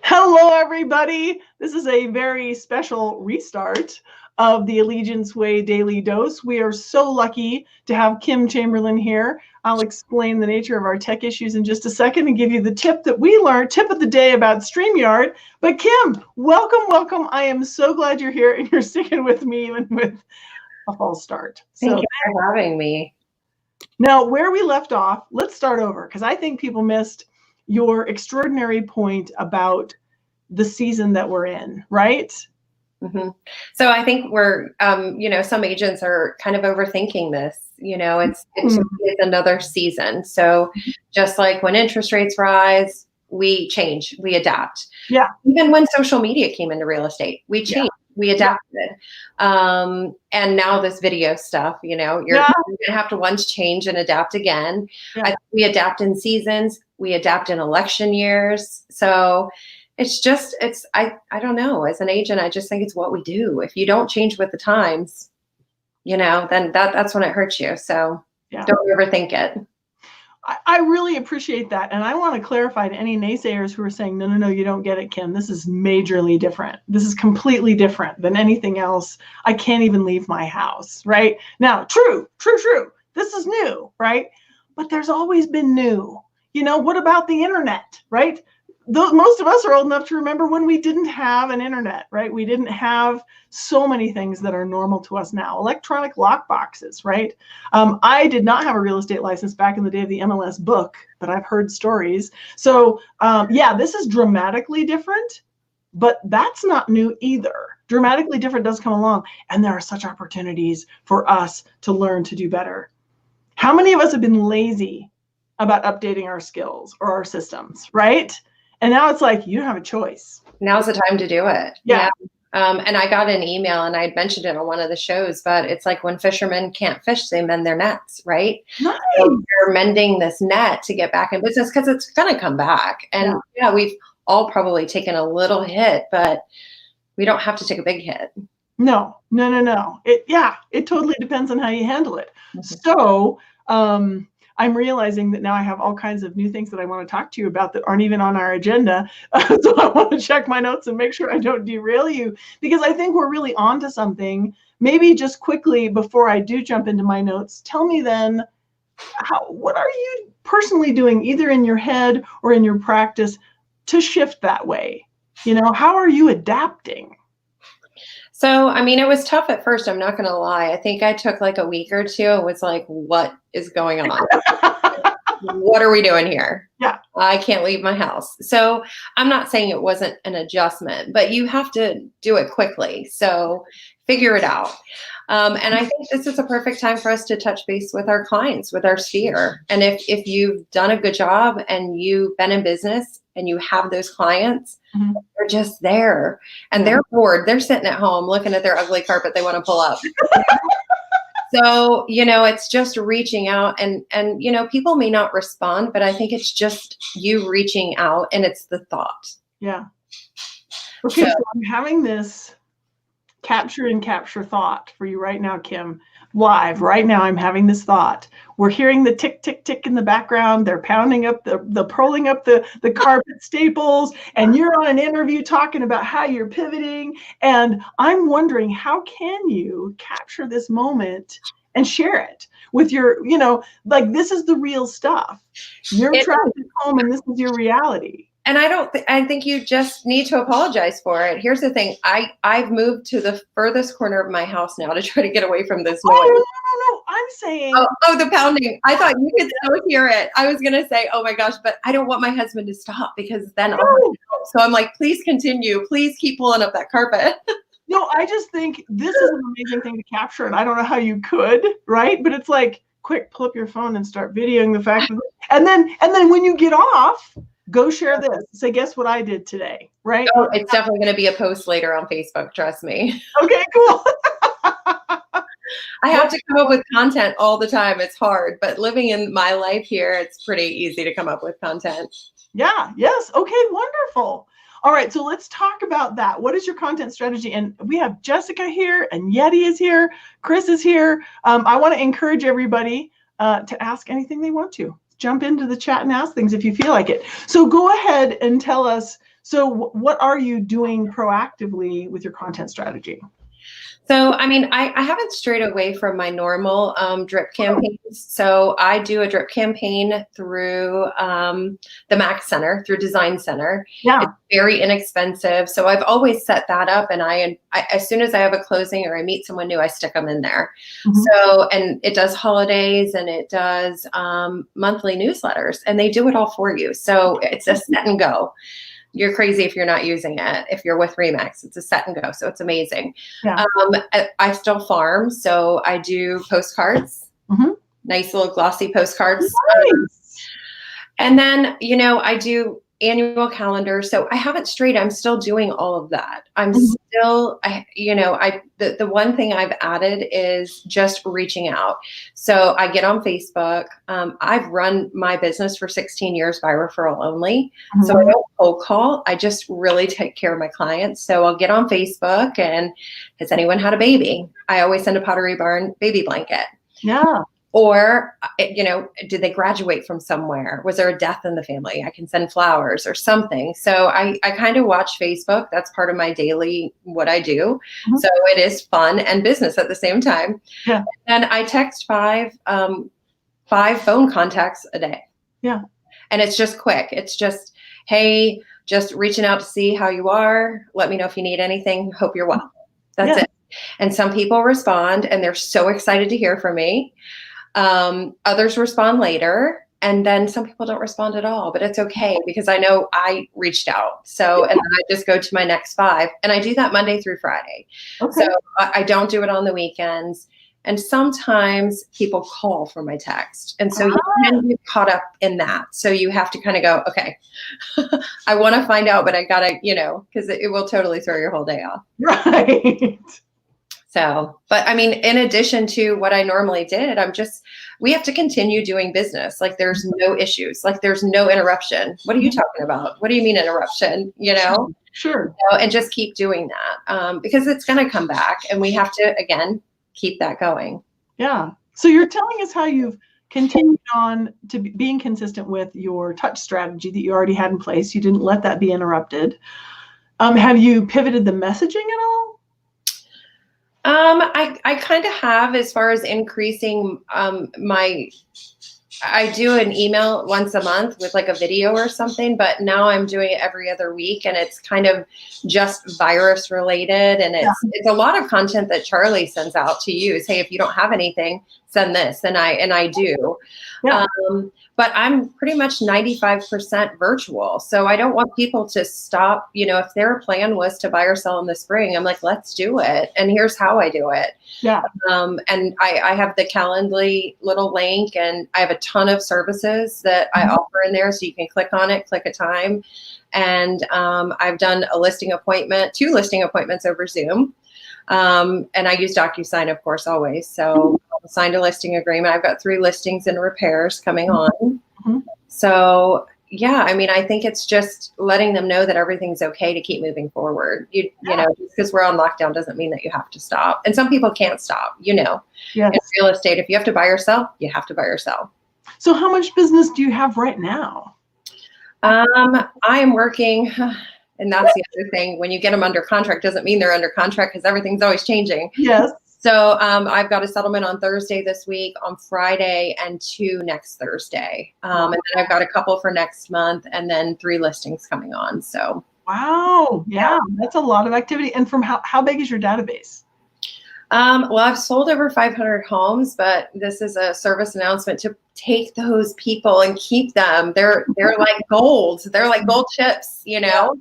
Hello, everybody. This is a very special restart of the Allegiance Way Daily Dose. We are so lucky to have Kim Chamberlain here. I'll explain the nature of our tech issues in just a second and give you the tip that we learned, tip of the day about StreamYard. But Kim, welcome, welcome. I am so glad you're here and you're sticking with me even with a false start. Thank you for having me. Now, where we left off, let's start over because I think people missed your extraordinary point about the season that we're in, right? Mm-hmm. So I think we're, some agents are kind of overthinking this. It's another season. So just like when interest rates rise, we change, we adapt. Yeah. Even when social media came into real estate, we changed. Yeah. We adapted. And now this video stuff, you're going to have to once change and adapt again. Yeah. We adapt in seasons. We adapt in election years. So I don't know. As an agent, I just think it's what we do. If you don't change with the times, then that's when it hurts you. So don't overthink it. I really appreciate that. And I want to clarify to any naysayers who are saying, no, you don't get it, Kim. This is majorly different. This is completely different than anything else. I can't even leave my house, right? Now, true. This is new, right? But there's always been new. What about the internet, right? Most of us are old enough to remember when we didn't have an internet, right? We didn't have so many things that are normal to us now. Electronic lock boxes, right? I did not have a real estate license back in the day of the MLS book, but I've heard stories. So this is dramatically different, but that's not new either. Dramatically different does come along, and there are such opportunities for us to learn to do better. How many of us have been lazy about updating our skills or our systems, right? And now it's like, you don't have a choice. Now's the time to do it. Yeah. And I got an email and I'd mentioned it on one of the shows, but it's like when fishermen can't fish, they mend their nets, right? Nice. So they're mending this net to get back in business because it's going to come back. And we've all probably taken a little hit, but we don't have to take a big hit. No. It totally depends on how you handle it. Mm-hmm. So, I'm realizing that now I have all kinds of new things that I want to talk to you about that aren't even on our agenda. So I want to check my notes and make sure I don't derail you, because I think we're really onto something. Maybe just quickly before I do jump into my notes, tell me then, what are you personally doing either in your head or in your practice to shift that way? How are you adapting? So, it was tough at first. I'm not going to lie. I think I took like a week or two. It was like, what is going on? What are we doing here? Yeah. I can't leave my house. So I'm not saying it wasn't an adjustment, but you have to do it quickly. So figure it out. And I think this is a perfect time for us to touch base with our clients, with our sphere. And if you've done a good job and you've been in business and you have those clients, they're just there and they're bored. They're sitting at home looking at their ugly carpet they want to pull up. So, it's just reaching out and people may not respond, but I think it's just you reaching out and it's the thought. Yeah. Okay. So I'm having this capture thought for you right now, Kim. Live right now, I'm having this thought. We're hearing the tick, tick, tick in the background. They're pounding up pulling up the carpet staples, and you're on an interview talking about how you're pivoting. And I'm wondering, how can you capture this moment and share it with your, this is the real stuff. You're trapped at home and this is your reality. And I think you just need to apologize for it. Here's the thing. I've moved to the furthest corner of my house now to try to get away from this noise. No. I'm saying. Oh, the pounding. I thought you could still hear it. I was going to say, oh my gosh, but I don't want my husband to stop because then so I'm like, please continue. Please keep pulling up that carpet. No, I just think this is an amazing thing to capture. And I don't know how you could, right? But it's like, quick, pull up your phone and start videoing the fact. And then when you get off, go share this. Say, guess what I did today, right? Oh, it's definitely going to be a post later on Facebook. Trust me. Okay, cool. I have to come up with content all the time. It's hard, but living in my life here, it's pretty easy to come up with content. Yeah. Yes. Okay. Wonderful. All right. So let's talk about that. What is your content strategy? And we have Jessica here and Yeti is here. Chris is here. I want to encourage everybody to ask anything they want to. jump into the chat and ask things if you feel like it. So go ahead and tell us, so what are you doing proactively with your content strategy? So, I mean, I haven't strayed away from my normal drip campaigns. So I do a drip campaign through the Mac Center, through Design Center. Yeah. It's very inexpensive. So I've always set that up. And I as soon as I have a closing or I meet someone new, I stick them in there. So, and it does holidays and it does monthly newsletters, and they do it all for you. So it's a set and go. You're crazy if you're not using it. If you're with Remax, it's a set and go. So it's amazing. Yeah. I still farm. So I do postcards, nice little glossy postcards. Nice. And then, you know, I do annual calendar. So I haven't strayed. I'm still doing all of that. I'm still, the one thing I've added is just reaching out. So I get on Facebook. I've run my business for 16 years by referral only. So I don't cold call. I just really take care of my clients. So I'll get on Facebook and has anyone had a baby? I always send a Pottery Barn baby blanket. Yeah. Or, you know, did they graduate from somewhere? Was there a death in the family? I can send flowers or something. So I kind of watch Facebook. That's part of my daily, what I do. So it is fun and business at the same time. Yeah. And I text five phone contacts a day. Yeah. And it's just quick. It's just, hey, just reaching out to see how you are. Let me know if you need anything. Hope you're well. That's it. And some people respond and they're so excited to hear from me. Others respond later, and then some people don't respond at all, but it's okay because I know I reached out. So, and then I just go to my next 5, and I do that Monday through Friday. Okay. So I don't do it on the weekends. And sometimes people call for my text. And so you can get caught up in that. So you have to kind of go, okay, I want to find out, but I gotta, you know, because it will totally throw your whole day off. Right. So, but I mean, in addition to what I normally did, we have to continue doing business. Like there's no issues, like there's no interruption. What are you talking about? What do you mean interruption? You know? Sure. You know, and just keep doing that because it's going to come back and we have to, again, keep that going. Yeah. So you're telling us how you've continued on to being consistent with your touch strategy that you already had in place. You didn't let that be interrupted. Have you pivoted the messaging at all? I kind of have, as far as increasing I do an email once a month with like a video or something, but now I'm doing it every other week, and it's kind of just virus related, and it's a lot of content that Charlie sends out to use. Hey, if you don't have anything, send this, and I do. Yeah. But I'm pretty much 95% virtual. So I don't want people to stop. You know, if their plan was to buy or sell in the spring, I'm like, let's do it. And here's how I do it. Yeah. And I have the Calendly little link, and I have a ton of services that I offer in there. So you can click on it, click a time. And I've done a listing appointment, 2 listing appointments over Zoom. And I use DocuSign, of course, always. So I signed a listing agreement. I've got 3 listings and repairs coming on. So yeah, I mean, I think it's just letting them know that everything's okay to keep moving forward. You know, just because we're on lockdown doesn't mean that you have to stop. And some people can't stop, you know. Yes. In real estate, if you have to buy or sell, you have to buy or sell. So how much business do you have right now? I am working, and that's the other thing. When you get them under contract, doesn't mean they're under contract because everything's always changing. Yes. So I've got a settlement on Thursday this week, on Friday, and 2 next Thursday. And then I've got a couple for next month, and then 3 listings coming on. So wow, yeah, that's a lot of activity. And from how big is your database? Well, I've sold over 500 homes, but this is a service announcement to take those people and keep them. They're like gold. They're like gold chips, you know.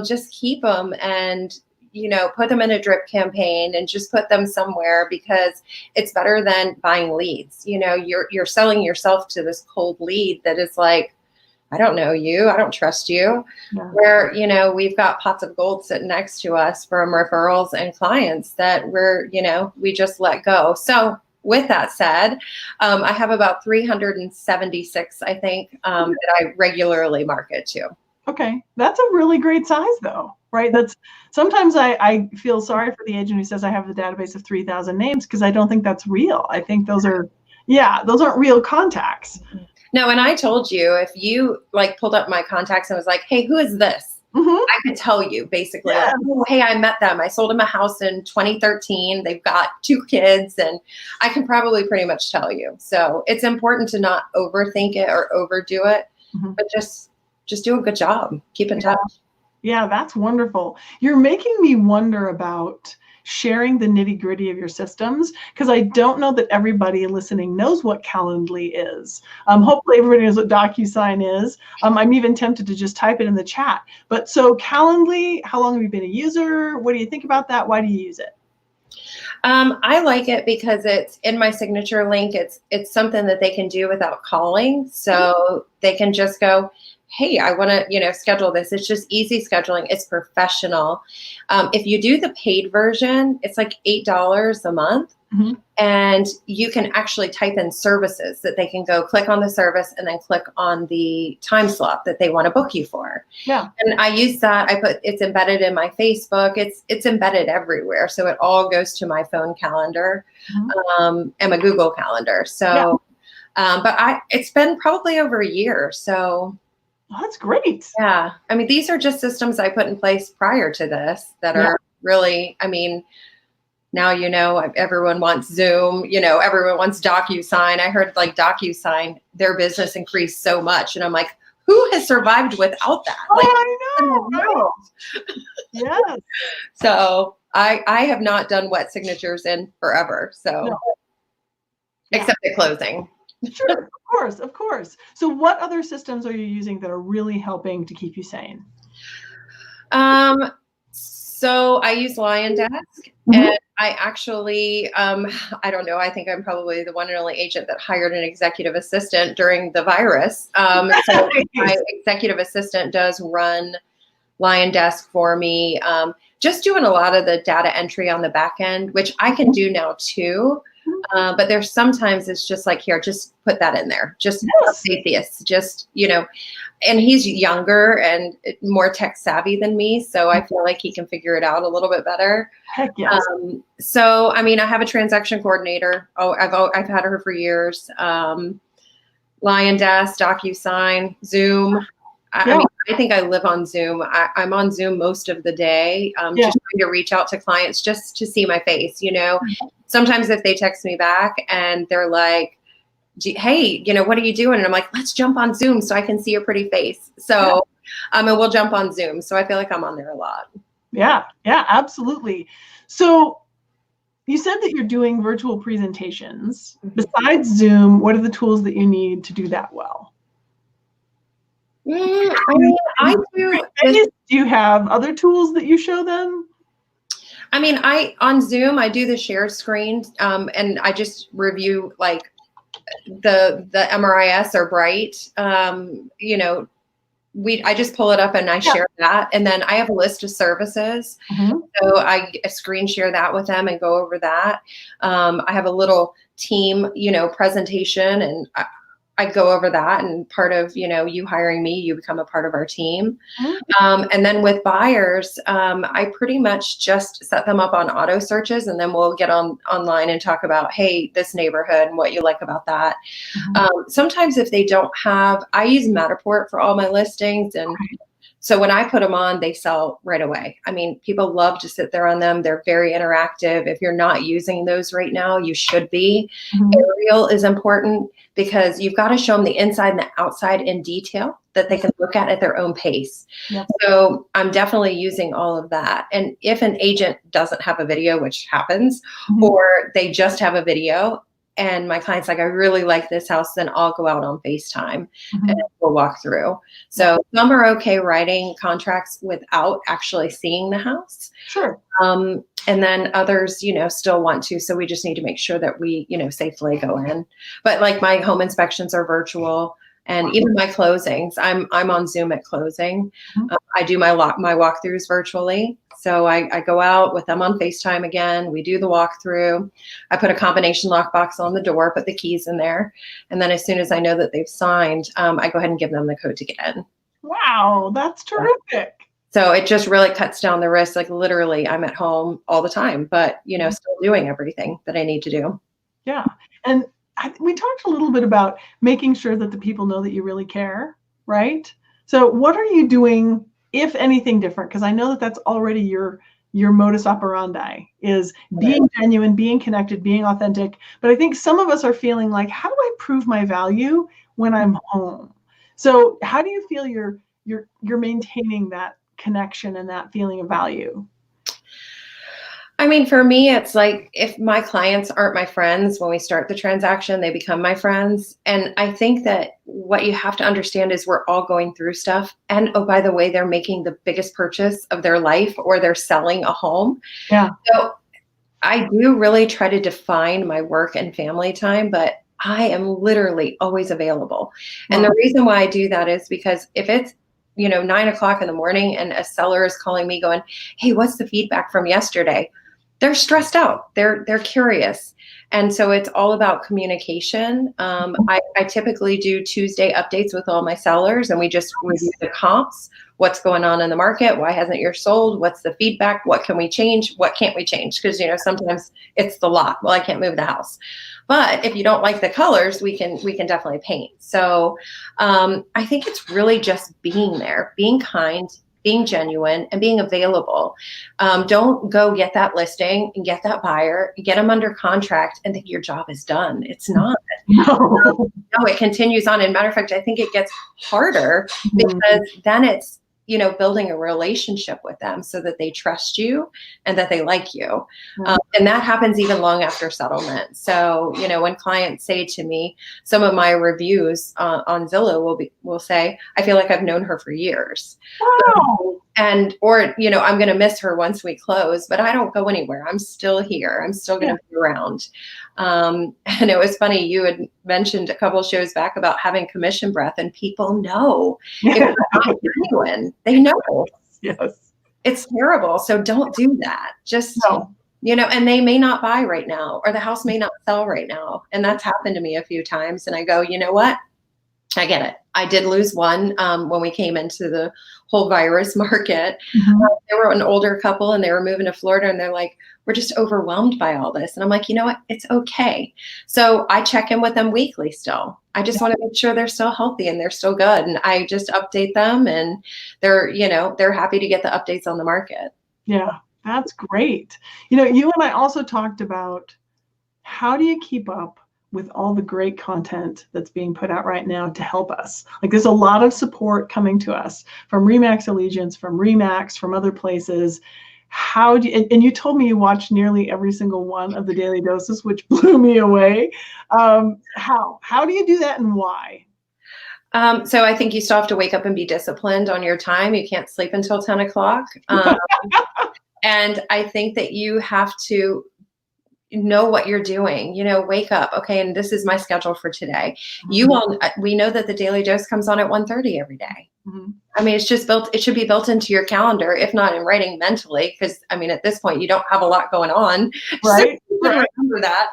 Just keep them and, you know, put them in a drip campaign and just put them somewhere, because it's better than buying leads. You know, you're selling yourself to this cold lead that is like, I don't know you, I don't trust you. Yeah. Where, you know, we've got pots of gold sitting next to us from referrals and clients that we just let go. So with that said, I have about 376, I think, that I regularly market to. Okay. That's a really great size though, right? That's sometimes I feel sorry for the agent who says I have the database of 3,000 names, because I don't think that's real. I think those aren't real contacts. No, and I told you, if you like pulled up my contacts and was like, hey, who is this? I could tell you basically, Yes. like, oh, hey, I met them. I sold them a house in 2013. They've got 2 kids, and I can probably pretty much tell you. So it's important to not overthink it or overdo it, but just do a good job. Keep in touch. Yeah, that's wonderful. You're making me wonder about sharing the nitty gritty of your systems, because I don't know that everybody listening knows what Calendly is. Hopefully everybody knows what DocuSign is. I'm even tempted to just type it in the chat. But so Calendly, how long have you been a user? What do you think about that? Why do you use it? I like it because it's in my signature link. It's something that they can do without calling. So they can just go, hey, I want to, schedule this. It's just easy scheduling. It's professional. If you do the paid version, it's like $8 a month. And you can actually type in services that they can go click on the service and then click on the time slot that they want to book you for. Yeah. And I use that. It's embedded in my Facebook. It's embedded everywhere. So it all goes to my phone calendar, and my Google calendar. So, but it's been probably over a year. So. Oh, that's great. Yeah. I mean, these are just systems I put in place prior to this that are really, now, everyone wants Zoom, everyone wants DocuSign. I heard like DocuSign, their business increased so much. And I'm like, who has survived without that? I know. Yes. So I have not done wet signatures in forever. So except at closing. Sure, of course. So what other systems are you using that are really helping to keep you sane? So I use LionDesk, and I actually, I don't know, I think I'm probably the one and only agent that hired an executive assistant during the virus. So my executive assistant does run LionDesk for me, just doing a lot of the data entry on the back end, which I can do now too. But there's sometimes it's just like, here, just put that in there. Just update this, and he's younger and more tech savvy than me. So I feel like he can figure it out a little bit better. Heck yes. So, I have a transaction coordinator. I've had her for years. LionDesk, DocuSign, Zoom. I think I live on Zoom. I'm on Zoom most of the day, just trying to reach out to clients just to see my face. Sometimes if they text me back and they're like, hey, what are you doing? And I'm like, let's jump on Zoom so I can see your pretty face. So, and we'll jump on Zoom. So I feel like I'm on there a lot. Yeah, absolutely. So you said that you're doing virtual presentations. Besides Zoom, what are the tools that you need to do that well? I do. Do you have other tools that you show them? On Zoom, I do the share screen, and I just review like the MRIS or Bright. I just pull it up and I share that, and then I have a list of services, so I screen share that with them and go over that. I have a little team, presentation, and I go over that, and part of, you hiring me, you become a part of our team. And then with buyers, I pretty much just set them up on auto searches, and then we'll get online and talk about, hey, this neighborhood and what you like about that. Sometimes if they don't have, I use Matterport for all my listings. And so when I put them on, they sell right away. People love to sit there on them. They're very interactive. If you're not using those right now, you should be. Aerial is important because you've got to show them the inside and the outside in detail that they can look at their own pace. So I'm definitely using all of that. And if an agent doesn't have a video, which happens, or they just have a video, and my client's like, I really like this house, then I'll go out on FaceTime and we'll walk through. So some are okay writing contracts without actually seeing the house. Sure. And then others, still want to. So we just need to make sure that we, safely go in. But like my home inspections are virtual. And even my closings, I'm on Zoom at closing. I do my walkthroughs virtually. So I go out with them on FaceTime again. We do the walkthrough. I put a combination lockbox on the door, put the keys in there. And then as soon as I know that they've signed, I go ahead and give them the code to get in. Wow, that's terrific. So it just really cuts down the risk. Like literally, I'm at home all the time, but, still doing everything that I need to do. Yeah. And we talked a little bit about making sure that the people know that you really care, right? So what are you doing, if anything, different? Because I know that that's already your modus operandi, is being genuine, being connected, being authentic. But I think some of us are feeling like, how do I prove my value when I'm home? So how do you feel you're maintaining that connection and that feeling of value? I mean, for me, it's like, if my clients aren't my friends when we start the transaction, they become my friends. And I think that what you have to understand is we're all going through stuff. And oh, by the way, they're making the biggest purchase of their life, or they're selling a home. Yeah. So I do really try to define my work and family time, but I am literally always available. And the reason why I do that is because if it's 9 o'clock in the morning and a seller is calling me going, hey, what's the feedback from yesterday? They're stressed out. They're curious. And so it's all about communication. I typically do Tuesday updates with all my sellers, and we just review the comps. What's going on in the market? Why hasn't yours sold? What's the feedback? What can we change? What can't we change? Because sometimes it's the lot. Well, I can't move the house. But if you don't like the colors, we can definitely paint. So I think it's really just being there, being kind, being genuine, and being available. Don't go get that listing and get that buyer, get them under contract, and think your job is done. It's not. No, it continues on. And matter of fact, I think it gets harder because then it's, building a relationship with them so that they trust you and that they like you. And that happens even long after settlement. So, when clients say to me, some of my reviews on Zillow will say, I feel like I've known her for years. Wow. Or I'm going to miss her once we close, but I don't go anywhere. I'm still here. I'm still going to be around. And it was funny. You had mentioned a couple of shows back about having commission breath, and people know if you're not genuine. They know. Yes. It's terrible. So don't do that. Just, and they may not buy right now, or the house may not sell right now. And that's happened to me a few times. And I go, you know what? I get it. I did lose one when we came into the whole virus market. They were an older couple, and they were moving to Florida, and they're like, we're just overwhelmed by all this. And I'm like, you know what? It's okay. So I check in with them weekly still. I just want to make sure they're still healthy and they're still good. And I just update them, and they're happy to get the updates on the market. Yeah, that's great. You and I also talked about, how do you keep up with all the great content that's being put out right now to help us? Like, there's a lot of support coming to us from RE/MAX Allegiance, from RE/MAX, from other places. How do you, and you told me you watched nearly every single one of the daily doses, which blew me away. How do you do that, and why? So I think you still have to wake up and be disciplined on your time. You can't sleep until 10 o'clock. And I think that you have to know what you're doing, wake up. Okay. And this is my schedule for today. We know that the Daily Dose comes on at 1:30 every day. I mean, it's just it should be built into your calendar, if not in writing, mentally. Cause at this point you don't have a lot going on. Right. So remember that.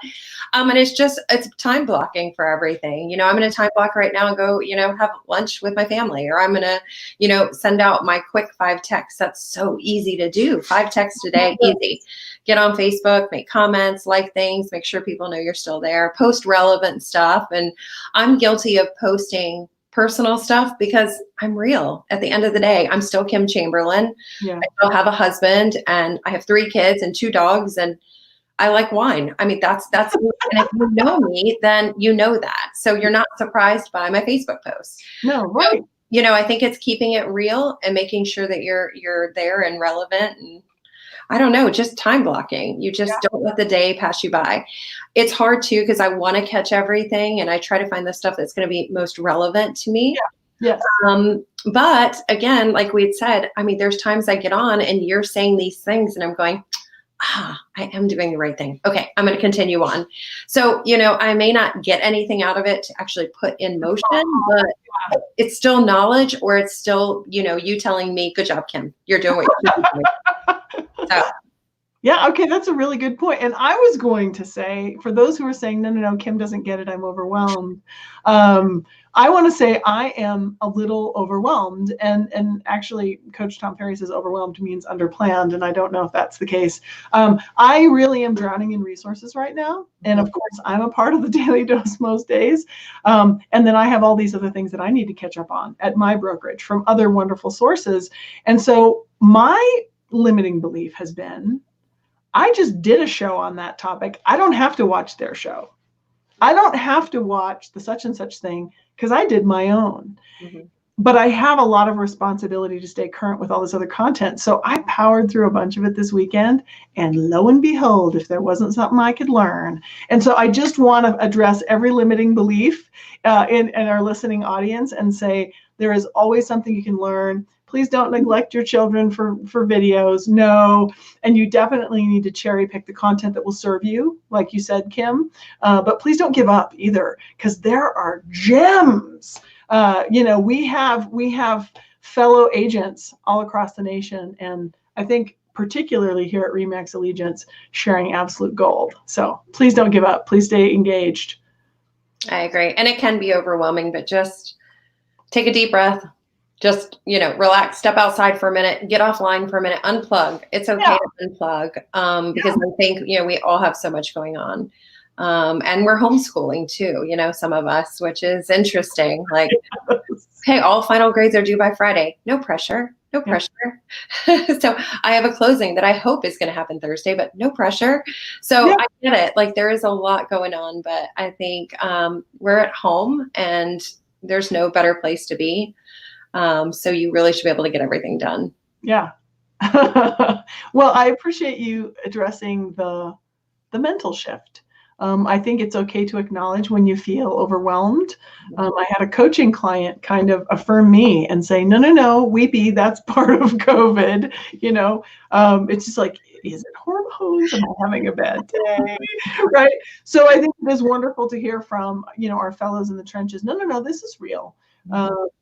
And it's time blocking for everything. I'm going to time block right now and go, have lunch with my family, or I'm going to, send out my quick 5 texts. That's so easy to do. 5 texts a day, easy. Get on Facebook, make comments, like things, make sure people know you're still there, post relevant stuff. And I'm guilty of posting personal stuff because I'm real. At the end of the day, I'm still Kim Chamberlain. I still have a husband, and I have 3 kids and 2 dogs, and I like wine. That's and if you know me, then you know that. So you're not surprised by my Facebook posts. No, right. So, I think it's keeping it real and making sure that you're there and relevant, and I don't know, just time blocking. You just don't let the day pass you by. It's hard too, because I want to catch everything, and I try to find the stuff that's going to be most relevant to me. Yes. But again, like we had said, there's times I get on and you're saying these things and I'm going, I am doing the right thing. Okay, I'm going to continue on. So, I may not get anything out of it to actually put in motion, but it's still knowledge, or it's still, you telling me, good job, Kim, you're doing what you're doing. So. Yeah, okay, that's a really good point. And I was going to say, for those who are saying, no, Kim doesn't get it, I'm overwhelmed. I want to say I am a little overwhelmed, and actually Coach Tom Ferry says overwhelmed means underplanned, and I don't know if that's the case. I really am drowning in resources right now, and of course I'm a part of the Daily Dose most days, and then I have all these other things that I need to catch up on at my brokerage from other wonderful sources. And so my limiting belief has been, I just did a show on that topic. I don't have to watch their show. I don't have to watch the such and such thing because I did my own. But I have a lot of responsibility to stay current with all this other content. So I powered through a bunch of it this weekend, and lo and behold, if there wasn't something I could learn. And so I just want to address every limiting belief in our listening audience and say, there is always something you can learn. Please don't neglect your children for videos. No. And you definitely need to cherry pick the content that will serve you, like you said, Kim. But please don't give up either, because there are gems. We have fellow agents all across the nation. And I think particularly here at RE/MAX Allegiance, sharing absolute gold. So please don't give up. Please stay engaged. I agree. And it can be overwhelming, but just take a deep breath. Just, relax, step outside for a minute, get offline for a minute, unplug. It's okay to unplug because I think, we all have so much going on. And we're homeschooling too, some of us, which is interesting. Like, okay, all final grades are due by Friday. No pressure. No pressure. So I have a closing that I hope is going to happen Thursday, but no pressure. So I get it. Like, there is a lot going on, but I think we're at home and there's no better place to be. So you really should be able to get everything done. Yeah. Well, I appreciate you addressing the mental shift. I think it's okay to acknowledge when you feel overwhelmed. I had a coaching client kind of affirm me and say, no, weepy, that's part of COVID. It's just like, is it hormones? Am I having a bad day? Right. So I think it is wonderful to hear from, our fellows in the trenches. No, this is real.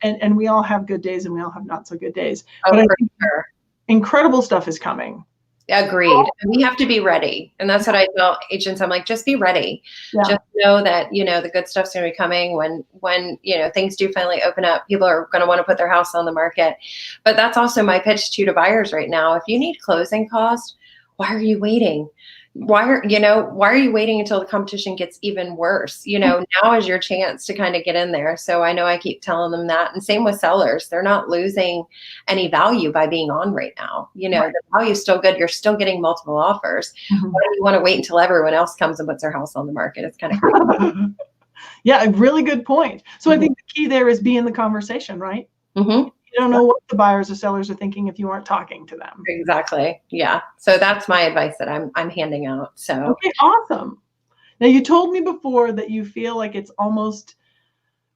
And we all have good days and we all have not so good days. But I think incredible stuff is coming. Agreed. And we have to be ready. And that's what I tell agents. I'm like, just be ready. Just know that, the good stuff's going to be coming when, things do finally open up. People are going to want to put their house on the market. But that's also my pitch to buyers right now. If you need closing costs, why are you waiting? Why are you waiting until the competition gets even worse? Now is your chance to kind of get in there. So I know I keep telling them that. And same with sellers. They're not losing any value by being on right now. The value is still good. You're still getting multiple offers. Why do you want to wait until everyone else comes and puts their house on the market? It's kind of crazy. Yeah, a really good point. So I think the key there is be in the conversation, right? You don't know what the buyers or sellers are thinking if you aren't talking to them. Exactly. Yeah. So that's my advice that I'm handing out. So okay, awesome. Now, you told me before that you feel like it's almost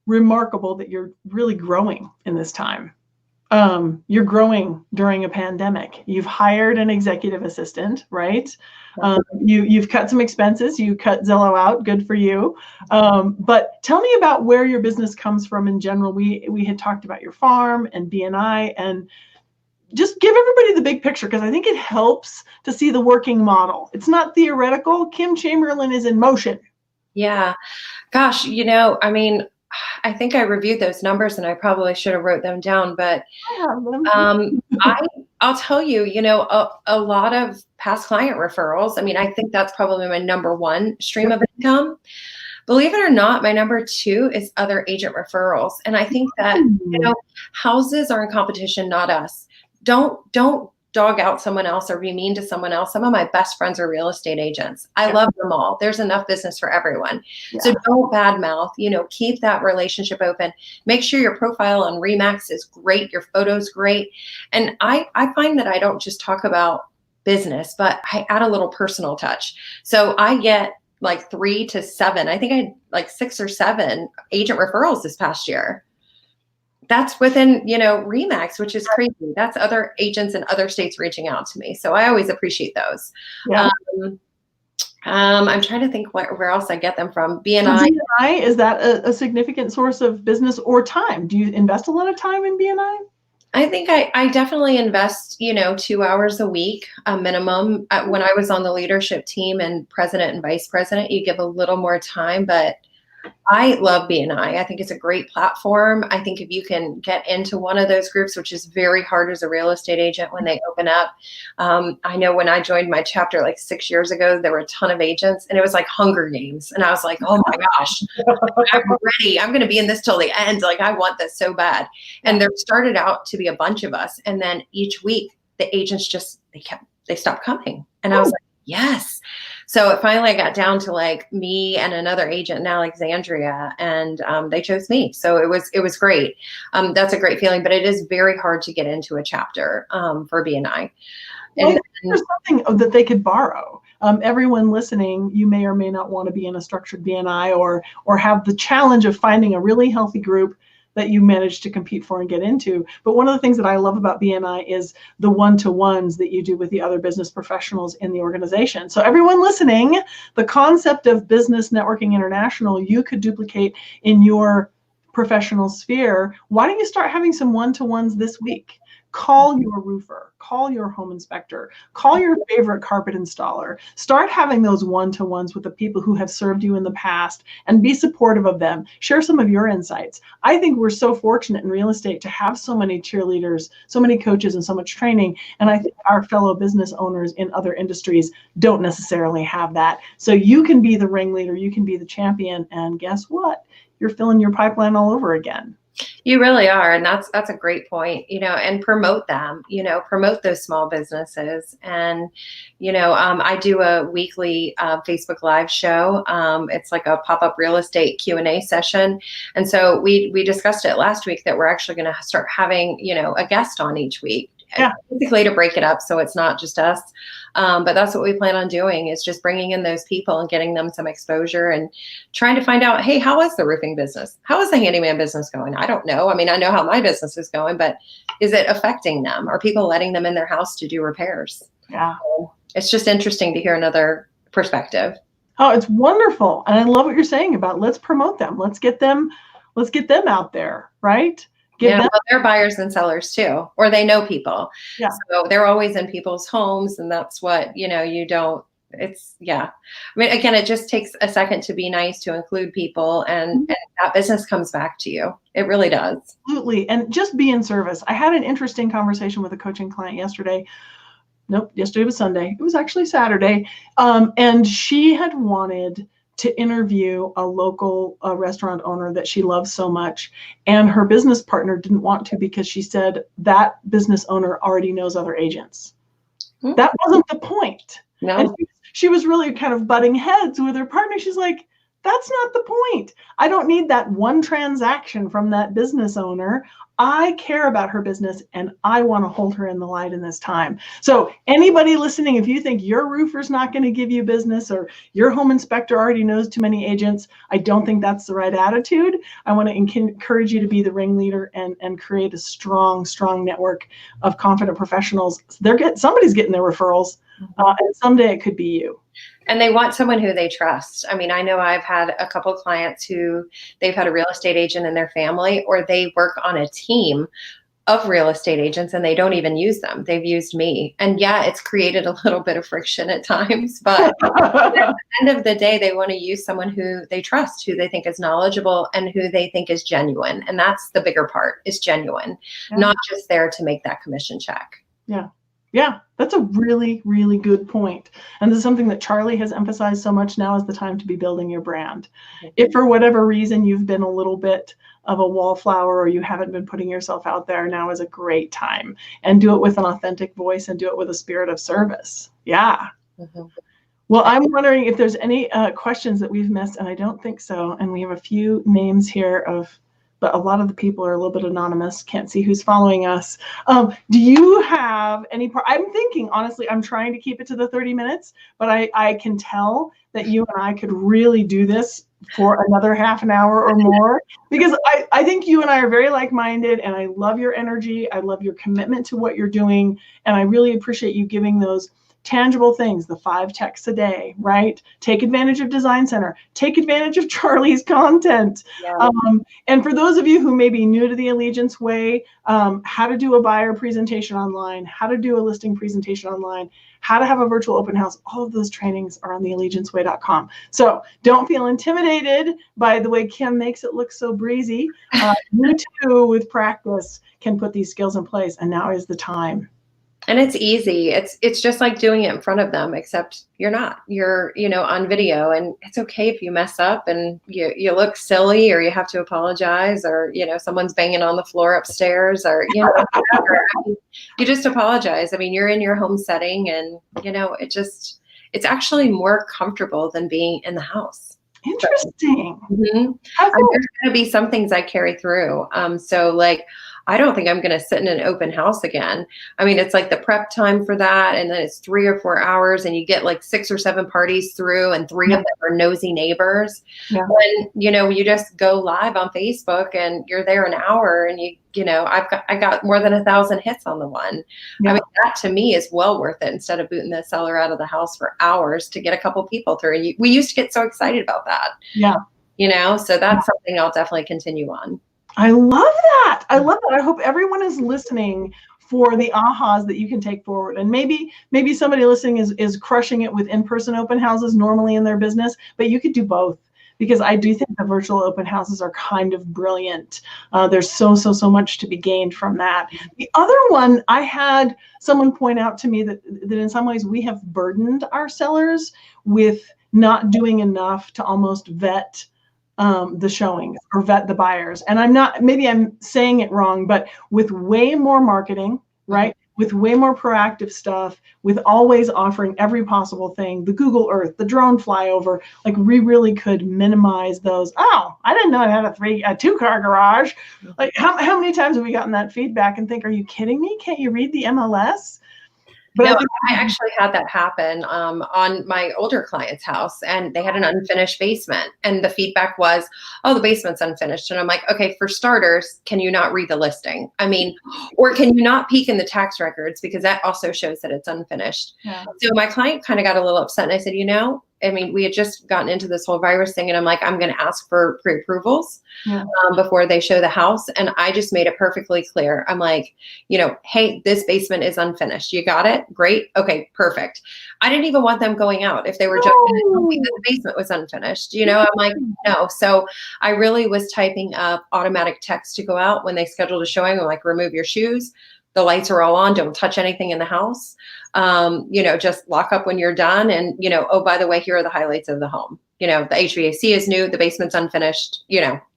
remarkable that you're really growing in this time. You're growing during a pandemic. You've hired an executive assistant, right? You've cut some expenses. You cut Zillow out. Good for you. But tell me about where your business comes from in general. We had talked about your farm and BNI, and just give everybody the big picture, because I think it helps to see the working model. It's not theoretical. Kim Chamberlain is in motion. Yeah. Gosh, I think I reviewed those numbers and I probably should have wrote them down, but I'll tell you, a lot of past client referrals. I think that's probably my number one stream of income. Believe it or not, my number two is other agent referrals. And I think that, houses are in competition, not us. Don't dog out someone else or be mean to someone else. Some of my best friends are real estate agents. I love them all. There's enough business for everyone. So don't badmouth, keep that relationship open. Make sure your profile on RE/MAX is great. Your photo's great. And I find that I don't just talk about business, but I add a little personal touch. So I get like 3 to 7. I think I had like 6 or 7 agent referrals this past year. That's within, RE/MAX, which is crazy. That's other agents in other states reaching out to me. So I always appreciate those. Yeah. I'm trying to think where else I get them from. BNI. So BNI, is that a significant source of business or time? Do you invest a lot of time in BNI? I think I definitely invest, 2 hours a week, a minimum. When I was on the leadership team and president and vice president, you give a little more time, but I love BNI. I think it's a great platform. I think if you can get into one of those groups, which is very hard as a real estate agent when they open up. I know when I joined my chapter like 6 years ago, there were a ton of agents and it was like Hunger Games. And I was like, oh my gosh, I'm ready. I'm going to be in this till the end. Like, I want this so bad. And there started out to be a bunch of us. And then each week the agents just, they stopped coming. And I was like, yes. So finally I got down to like me and another agent in Alexandria, and they chose me. So it was great. That's a great feeling, but it is very hard to get into a chapter for BNI. Well, there's something that they could borrow. Everyone listening, you may or may not want to be in a structured BNI or have the challenge of finding a really healthy group that you manage to compete for and get into. But one of the things that I love about BNI is the one-to-ones that you do with the other business professionals in the organization. So everyone listening, the concept of Business Networking International, you could duplicate in your professional sphere. Why don't you start having some one-to-ones this week? Call your roofer, call your home inspector, call your favorite carpet installer. Start having those one-to-ones with the people who have served you in the past and be supportive of them. Share some of your insights. I think we're so fortunate in real estate to have so many cheerleaders, so many coaches, and so much training. And I think our fellow business owners in other industries don't necessarily have that. So you can be the ringleader, you can be the champion, and guess what? You're filling your pipeline all over again. You really are. And that's a great point, and promote them, promote those small businesses. And, I do a weekly Facebook Live show. It's like a pop-up real estate Q&A session. And so we discussed it last week that we're actually going to start having, a guest on each week. Yeah. Basically to break it up so it's not just us. But that's what we plan on doing, is just bringing in those people and getting them some exposure and trying to find out, hey, how is the roofing business? How is the handyman business going? I don't know. I mean, I know how my business is going, but is it affecting them? Are people letting them in their house to do repairs? Yeah. So it's just interesting to hear another perspective. Oh, it's wonderful. And I love what you're saying about let's promote them. Let's get them out there, right? Well, they're buyers and sellers too, or they know people. Yeah. So they're always in people's homes, and that's what, you don't, it's, yeah. I mean, again, it just takes a second to be nice, to include people, and that business comes back to you. It really does. Absolutely. And just be in service. I had an interesting conversation with a coaching client yesterday. Nope, yesterday was Sunday. It was actually Saturday. And she had wanted to interview a local restaurant owner that she loves so much. And her business partner didn't want to because she said that business owner already knows other agents. Mm-hmm. That wasn't the point. No. And she was really kind of butting heads with her partner. She's like, that's not the point. I don't need that one transaction from that business owner. I care about her business and I want to hold her in the light in this time. So anybody listening, if you think your roofer's not going to give you business or your home inspector already knows too many agents, I don't think that's the right attitude. I want to encourage you to be the ringleader and create a strong network of confident professionals. Somebody's getting their referrals, and someday it could be you. And they want someone who they trust. I mean, I know I've had a couple of clients who they've had a real estate agent in their family, or they work on a team of real estate agents and they don't even use them. They've used me. And yeah, it's created a little bit of friction at times, but at the end of the day, they want to use someone who they trust, who they think is knowledgeable, and who they think is genuine. And that's the bigger part, is genuine, not just there to make that commission check. Yeah. Yeah, that's a really, really good point. And this is something that Charlie has emphasized so much. Now is the time to be building your brand. If for whatever reason you've been a little bit of a wallflower or you haven't been putting yourself out there, now is a great time. And do it with an authentic voice and do it with a spirit of service. Yeah. Mm-hmm. Well, I'm wondering if there's any questions that we've missed, and I don't think so. And we have a few names here but a lot of the people are a little bit anonymous. Can't see who's following us. Do you have any I'm thinking, honestly, I'm trying to keep it to the 30 minutes, but I can tell that you and I could really do this for another half an hour or more, because I think you and I are very like-minded, and I love your energy. I love your commitment to what you're doing. And I really appreciate you giving those tangible things, the 5 texts a day, right? Take advantage of Design Center. Take advantage of Charlie's content. Yeah. And for those of you who may be new to the Allegiance Way, how to do a buyer presentation online, how to do a listing presentation online, how to have a virtual open house, all of those trainings are on theallegianceway.com. So don't feel intimidated by the way Kim makes it look so breezy. You too, with practice, can put these skills in place, and now is the time. And it's easy. It's just like doing it in front of them, except you're not. You're, on video, and it's okay if you mess up and you look silly, or you have to apologize, or someone's banging on the floor upstairs, or whatever. You just apologize. I mean, you're in your home setting, and it's actually more comfortable than being in the house. Interesting. Mm-hmm. There's going to be some things I carry through. So like, I don't think I'm going to sit in an open house again. I mean, it's like the prep time for that, and then it's 3 or 4 hours, and you get like 6 or 7 parties through, and 3 of them are nosy neighbors. Yeah. When you just go live on Facebook and you're there an hour, and I got more than 1,000 hits on the one. Yeah. I mean, that to me is well worth it, instead of booting the seller out of the house for hours to get a couple people through. And we used to get so excited about that. Yeah. So that's something I'll definitely continue on. I love that. I love that. I hope everyone is listening for the ahas that you can take forward. And maybe somebody listening is crushing it with in-person open houses normally in their business, but you could do both, because I do think the virtual open houses are kind of brilliant. There's so much to be gained from that. The other one, I had someone point out to me that in some ways we have burdened our sellers with not doing enough to almost vet the showings or vet the buyers. And maybe I'm saying it wrong, but with way more marketing, right? With way more proactive stuff, with always offering every possible thing, the Google Earth, the drone flyover, like we really could minimize those. Oh, I didn't know I had a 2-car garage. Like how many times have we gotten that feedback and think, are you kidding me? Can't you read the MLS? But no, I actually had that happen on my older client's house, and they had an unfinished basement, and the feedback was, oh, the basement's unfinished. And I'm like, okay, for starters, can you not read the listing? I mean, or can you not peek in the tax records, because that also shows that it's unfinished. Yeah. So my client kind of got a little upset, and I said, I mean, we had just gotten into this whole virus thing, and I'm like, I'm going to ask for pre-approvals before they show the house. And I just made it perfectly clear. I'm like, hey, this basement is unfinished. You got it? Great. Okay, perfect. I didn't even want them going out if they were just going to tell me that the basement was unfinished. I'm like, no. So I really was typing up automatic text to go out when they scheduled a showing. I'm like, remove your shoes. The lights are all on. Don't touch anything in the house. Just lock up when you're done. And, oh, by the way, here are the highlights of the home. The HVAC is new. The basement's unfinished,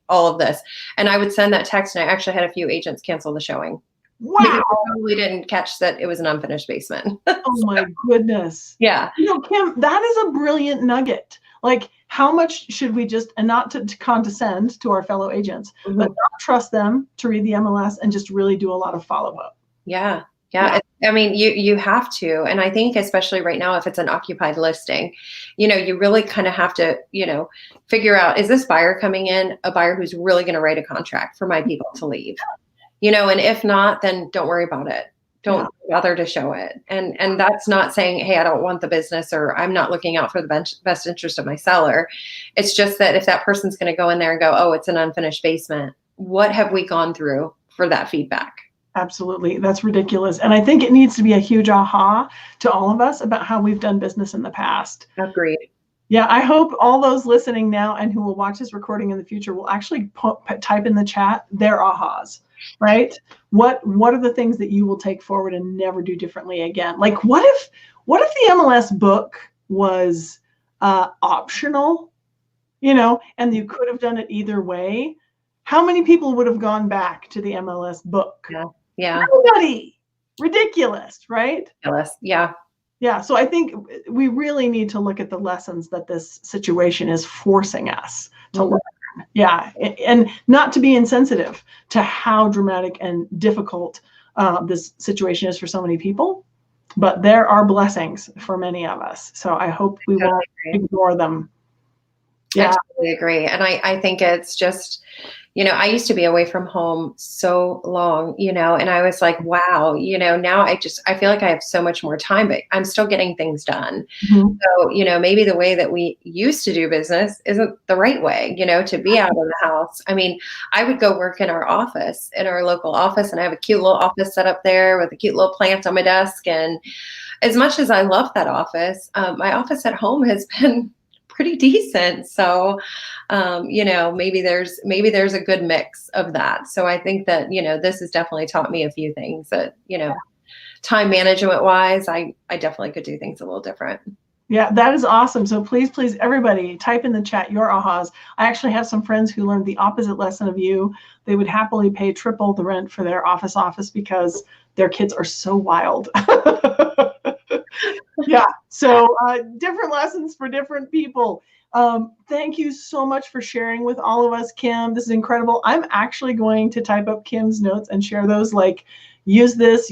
all of this. And I would send that text, and I actually had a few agents cancel the showing. Wow. Because they probably didn't catch that it was an unfinished basement. Oh my goodness. Yeah. Kim, that is a brilliant nugget. Like, how much should we just, and not to condescend to our fellow agents, but not trust them to read the MLS and just really do a lot of follow-up. Yeah. I mean, you have to. And I think especially right now, if it's an occupied listing, you really kind of have to, figure out, is this buyer coming in a buyer who's really going to write a contract for my people to leave? And if not, then don't worry about it. Don't bother to show it. And that's not saying, hey, I don't want the business, or I'm not looking out for the best interest of my seller. It's just that if that person's going to go in there and go, oh, it's an unfinished basement, what have we gone through for that feedback? Absolutely. That's ridiculous. And I think it needs to be a huge aha to all of us about how we've done business in the past. Agreed. Yeah, I hope all those listening now and who will watch this recording in the future will actually type in the chat their ahas, right? What are the things that you will take forward and never do differently again? Like, what if the MLS book was optional, and you could have done it either way? How many people would have gone back to the MLS book? Yeah. Nobody. Ridiculous, right? Ridiculous. Yeah. Yeah. So I think we really need to look at the lessons that this situation is forcing us to learn. Yeah. And not to be insensitive to how dramatic and difficult this situation is for so many people, but there are blessings for many of us. So I hope we won't ignore them. Yeah. I totally agree. And I think it's just, You know, I used to be away from home so long, you know, and I was like, wow, you know, now I feel like I have so much more time, but I'm still getting things done. Mm-hmm. So, you know, maybe the way that we used to do business isn't the right way, you know, to be out of the house. I mean, I would go work in our office, in our local office, and I have a cute little office set up there with a cute little plant on my desk. And as much as I love that office, my office at home has been pretty decent. So, you know, maybe there's a good mix of that. So I think that, you know, this has definitely taught me a few things that, you know, time management wise, I definitely could do things a little different. Yeah, that is awesome. So please, everybody, type in the chat your ahas. I actually have some friends who learned the opposite lesson of you. They would happily pay triple the rent for their office because their kids are so wild. Yeah, so different lessons for different people. Thank you so much for sharing with all of us, Kim. This is incredible. I'm actually going to type up Kim's notes and share those, like, use this,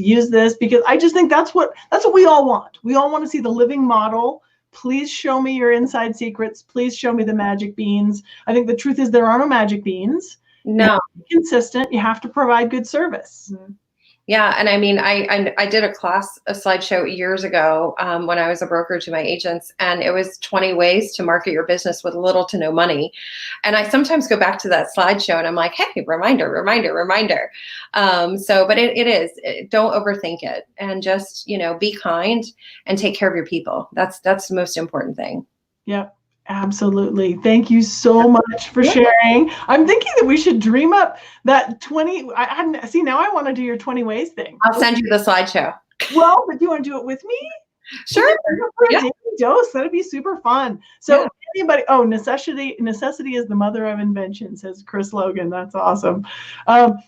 because I just think that's what we all want. We all want to see the living model. Please show me your inside secrets. Please show me the magic beans. I think the truth is there are no magic beans. No. You have to be consistent. You have to provide good service. Mm-hmm. Yeah. And I mean, I did a slideshow years ago when I was a broker to my agents, and it was 20 ways to market your business with little to no money. And I sometimes go back to that slideshow and I'm like, hey, reminder. But it is, don't overthink it, and just, you know, be kind and take care of your people. That's the most important thing. Yep. Absolutely. Thank you so much for sharing. I'm thinking that we should dream up that 20. See, now I want to do your 20 ways thing. I'll send you the slideshow. Well, but do you want to do it with me? Sure. Yeah. Daily dose. That'd be super fun. So anybody, necessity is the mother of invention, says Chris Logan. That's awesome.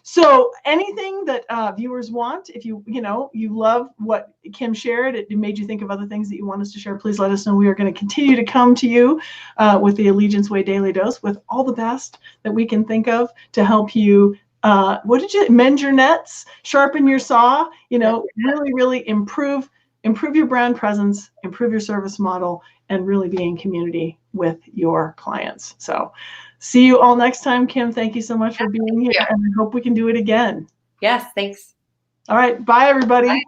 So anything that viewers want, if you love what Kim shared, it made you think of other things that you want us to share, please let us know. We are going to continue to come to you with the Allegiance Way Daily Dose with all the best that we can think of to help you mend your nets, sharpen your saw, really improve your brand presence, improve your service model, and really be in community with your clients. So see you all next time. Kim, thank you so much for being here, and I hope we can do it again. Yes, thanks. All right. Bye, everybody. Bye.